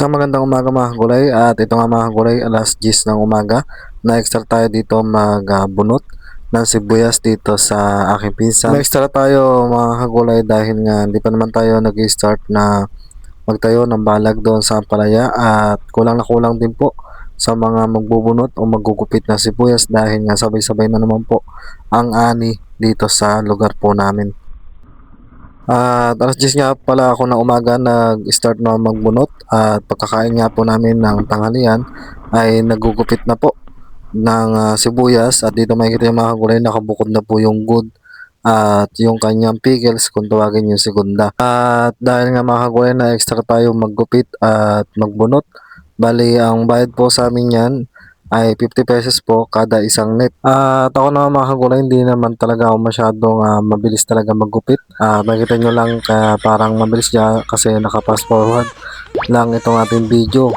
Isang magandang umaga mga gulay at ito nga mga gulay alas 10 ng umaga na-extra tayo dito magbunot ng sibuyas dito sa aking pinsan. May-extra tayo mga gulay dahil nga hindi pa naman tayo nag-start na magtayo ng balag doon sa Ampalaya at kulang na kulang din po sa mga magbubunot o maggugupit na sibuyas dahil nga sabay-sabay na naman po ang ani dito sa lugar po namin. At alas 10 nga pala ako na umaga nag-start na magbunot at pagkakain nga po namin ng tanghalian ay nagugupit na po ng sibuyas at dito makikita yung mga gulay nakabukod na po yung good at yung kanyang pickles kung tawagin yung segunda. At dahil nga mga gulay na extra tayo maggupit at magbunot, bali ang bayad po sa amin yan ay 50 pesos po kada isang net. At ako naman mga kagulay, hindi naman talaga ako masyadong mabilis talaga maggupit. Makikita nyo lang parang mabilis siya kasi naka-fast forward lang itong ating video.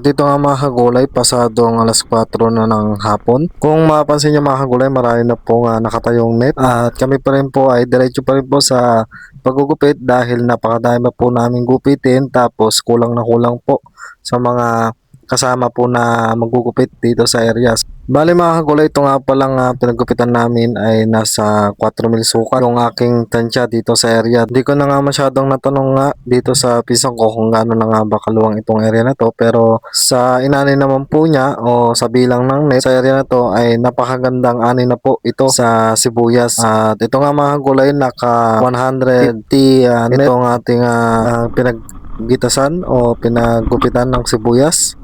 Dito nga mga kagulay, pasadong alas 4 na ng hapon. Kung mapapansin nyo mga kagulay, marami na pong nakatayong net. At kami pa rin po ay diretso pa rin po sa paggugupit dahil napakadami po namin gupitin tapos kulang na kulang po sa mga kasama po na magugupit dito sa areas. Bali mga kagulay, ito nga palang pinaggupitan namin ay nasa 4 mil sukat yung aking tansya dito sa area. Hindi ko na nga masyadong natanong nga dito sa pisang ko kung gaano na nga ba kaluwang itong area na to, pero sa inani naman po niya o sa bilang ng net sa area na to ay napakagandang ani na po ito sa sibuyas. At ito nga mga kagulay, naka 150 net itong ating pinag-gitasan o pinaggupitan ng sibuyas.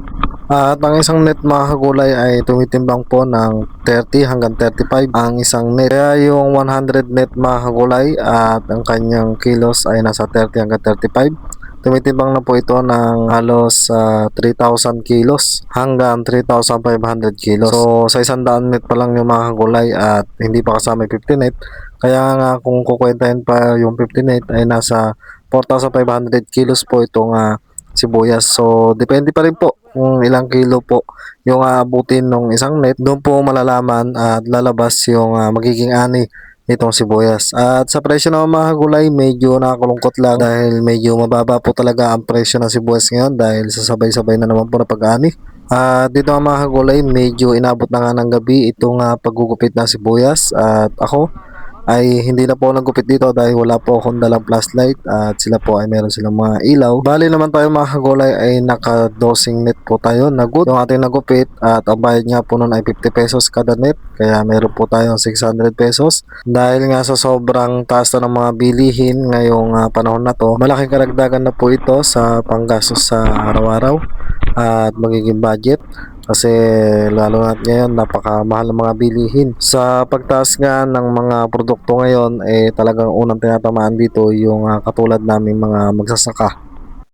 At ang isang net mga kagulay ay tumitimbang po ng 30 hanggang 35 ang isang net. Kaya yung 100 net mga kagulay at ang kanyang kilos ay nasa 30 hanggang 35. Tumitimbang na po ito ng halos 3,000 kilos hanggang 3,500 kilos. So sa 100 net pa lang yung mga kagulay at hindi pa kasama yung 50 net. Kaya nga kung kukwentahin pa yung 50 net ay nasa 4,500 kilos po itong sibuyas. So depende pa rin po kung ilang kilo po yung aabutin ng isang net. Doon po malalaman at lalabas yung magiging ani nitong sibuyas. At sa presyo ng mga gulay, medyo nakakulungkot lang dahil medyo mababa po talaga ang presyo ng sibuyas ngayon dahil sa sabay-sabay na naman po na pag-ani. Dito mga gulay, medyo inabot na nga ng gabi itong paggugupit ng sibuyas at ako ay hindi na po naggupit dito dahil wala po akong dalang flashlight at sila po ay meron silang mga ilaw. Bali naman tayo mga kagulay ay naka dosing net po tayo na good yung ating nagupit at ang bayad nga po nun ay 50 pesos kada net, kaya meron po tayong 600 pesos. Dahil nga sa sobrang taas na ng mga bilihin ngayong panahon na to, malaking karagdagan na po ito sa panggastos sa araw-araw at magiging budget. Kasi lalo na ngayon napakamahal ng mga bilihin. Sa pagtaas nga ng mga produkto ngayon talagang unang tinatamaan dito yung katulad naming mga magsasaka.